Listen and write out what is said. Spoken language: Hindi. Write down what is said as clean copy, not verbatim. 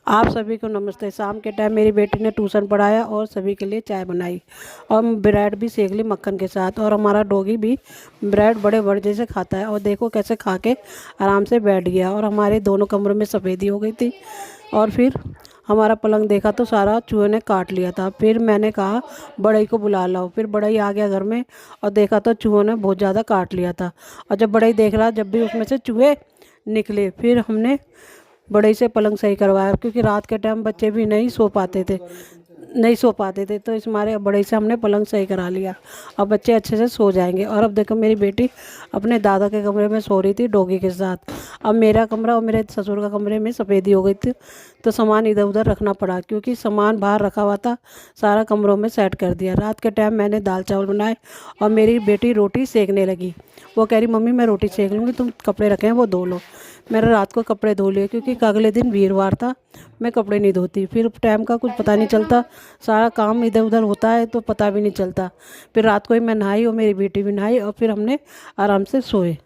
आप सभी को नमस्ते। शाम के टाइम मेरी बेटी ने ट्यूशन पढ़ाया और सभी के लिए चाय बनाई और ब्रेड भी सेक ली मक्खन के साथ। और हमारा डॉगी भी ब्रेड बड़े मज़े से खाता है और देखो कैसे खा के आराम से बैठ गया। और हमारे दोनों कमरों में सफ़ेदी हो गई थी। और फिर हमारा पलंग देखा तो सारा चूहे ने काट लिया था। फिर मैंने कहा बड़ई को बुला लाओ। फिर बड़ई आ गया घर में और देखा तो चूहों ने बहुत ज़्यादा काट लिया था। और जब बड़ई देख रहा जब भी उसमें से चूहे निकले, फिर हमने बड़े से पलंग सही करवाया, क्योंकि रात के टाइम बच्चे भी नहीं सो पाते थे तो इस मारे बड़े से हमने पलंग सही करा लिया। अब बच्चे अच्छे से सो जाएंगे। और अब देखो मेरी बेटी अपने दादा के कमरे में सो रही थी डॉगी के साथ। अब मेरा कमरा और मेरे ससुर का कमरे में सफ़ेदी हो गई थी तो सामान इधर उधर रखना पड़ा, क्योंकि सामान बाहर रखा हुआ था। सारा कमरों में सेट कर दिया। रात के टाइम मैंने दाल चावल बनाए और मेरी बेटी रोटी सेकने लगी। वो कह रही मम्मी मैं रोटी सेक लूँगी, तुम कपड़े रखे हैं वो धो लो। मैंने रात को कपड़े धो लिए, क्योंकि अगले दिन वीरवार था, मैं कपड़े नहीं धोती। फिर टाइम का कुछ पता नहीं चलता, सारा काम इधर उधर होता है तो पता भी नहीं चलता। फिर रात को ही मैं नहाई और मेरी बेटी भी नहाई और फिर हमने आराम से सोए।